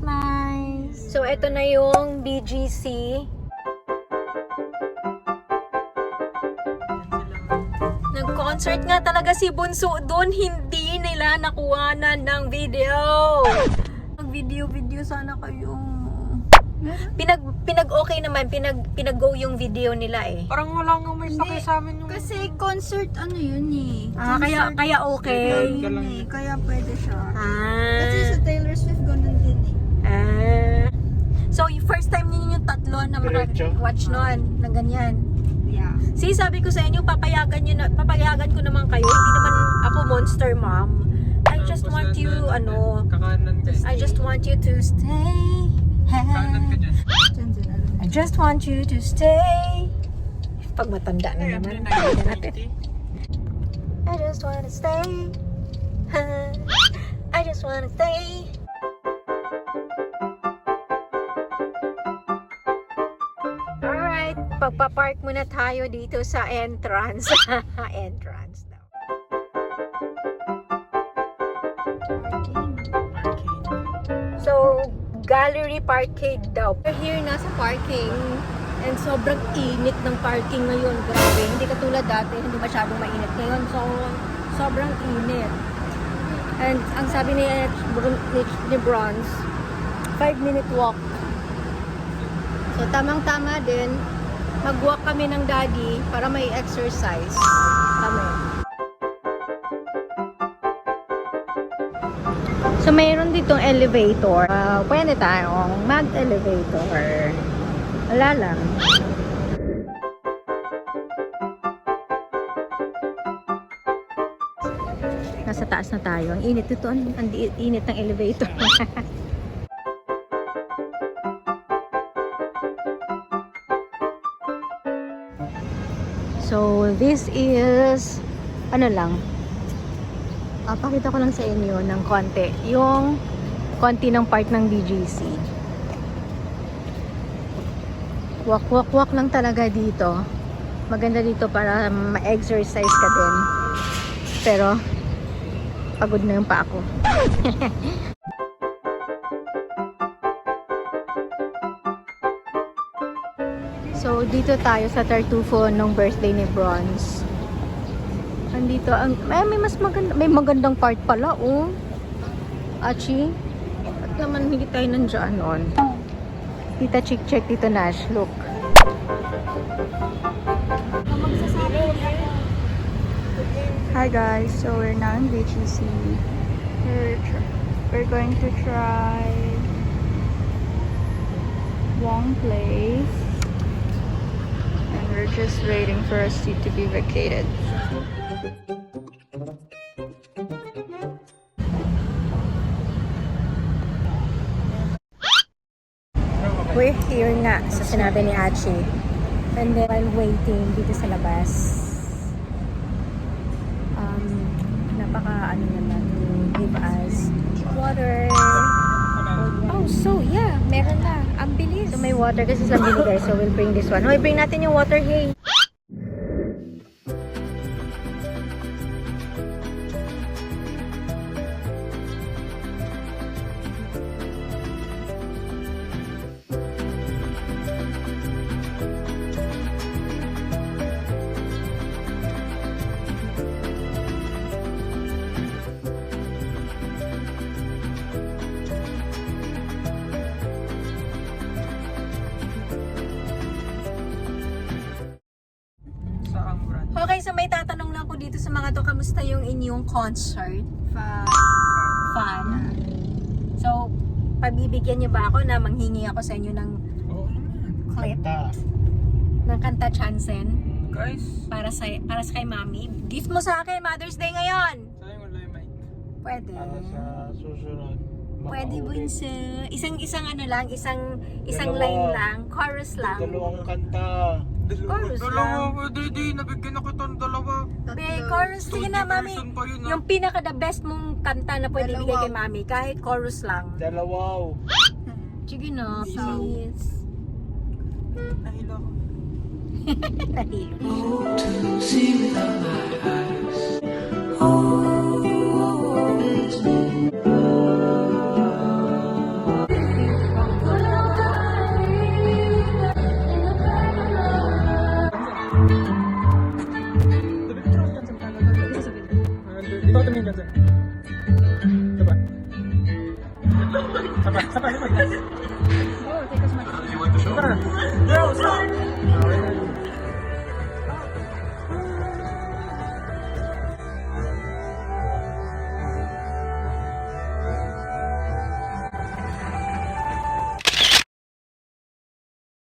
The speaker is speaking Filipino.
Nice. So, ito na yung BGC. Nag-concert nga talaga si Bunso doon. Hindi nila nakuhanan ng video. Mag-video sana kayo. Pinag-okay naman. Pinag-go yung video nila eh. Parang wala nga may pake sa amin yung... Kasi concert ano yun eh. Kaya okay. Kaya pwede siya. Kasi Ah. sa Taylor Swift ganun din eh. So, yung first time niyo yung tatlo na watch noon ng ganyan. Yeah. See, sabi ko sa inyo, papayagan ko naman kayo. Hindi naman ako monster mom. I just want you, Kakanan ka. I just want you to stay. Kakanan ka dyan. I just want you to stay. Pag matanda na naman. I just wanna stay. I just wanna stay. Alright, pagpapark muna tayo dito sa entrance. Entrance daw. So, gallery parkade daw. We're here na sa parking. And sobrang init ng parking ngayon. Grabe, hindi katulad dati, hindi masyadong mainit ngayon. So, sobrang init. And ang sabi ni Bronze, 5-minute walk. So, tamang-tama din. Mag-walk kami ng daddy para may exercise kami. So, mayroon ditong elevator. Pwede tayong mag-elevator. Wala lang. Nasa taas na tayo. Ang init ito. Ang init ng elevator. So, this is ano lang. Pakita ko lang sa inyo ng konti. Yung konti ng part ng BGC. Walk lang talaga dito. Maganda dito para ma-exercise ka din. Pero, pagod na yung pa ako. So, dito tayo sa Tartufo nung birthday ni Bronze. Andito, may mas magandang part pala, oh. Achi, ba't naman hindi tayo nandiyan on? Tita check dito, Nash, look. Hi guys, so we're now in BGC. We're going to try Wong Place. And we're just waiting for a seat to be vacated. We're here nga sa sinabi ni Achi. And then while waiting dito sa labas, napaka naman to give us water. Oh, so yeah, meron na. Ang bilis. So may water kasi sa binigay, so we'll bring this one. Hoy, bring natin yung water, hey. Okay, so may tatanong lang ako dito sa mga to. Kamusta yung inyong concert? Fun. So, pabibigyan niyo ba ako na manghingi ako sa inyo ng clip? Ng kanta Chansen? Guys, Para sa kay Mami. Gift mo sa akin, Mother's Day ngayon. sayang wala yung mic. Pwede. Para sa susunod. Pwede Bunso. Isang ano lang, isang Dalawa. line lang, chorus lang. Dalawang kanta. Chorus Dalawa, lang. pwede di. Nabigyan ako itong dalawa. Be, chorus. Sige na, Mami. Version pa yun, ah. Yung pinaka the best mong kanta na pwede Dalawa. bigay kay Mami, kahit chorus lang. Dalawaw. Sige na, please. Nahilo ako. Nahilo. To see without my eyes. Sabay, sabay, sabay.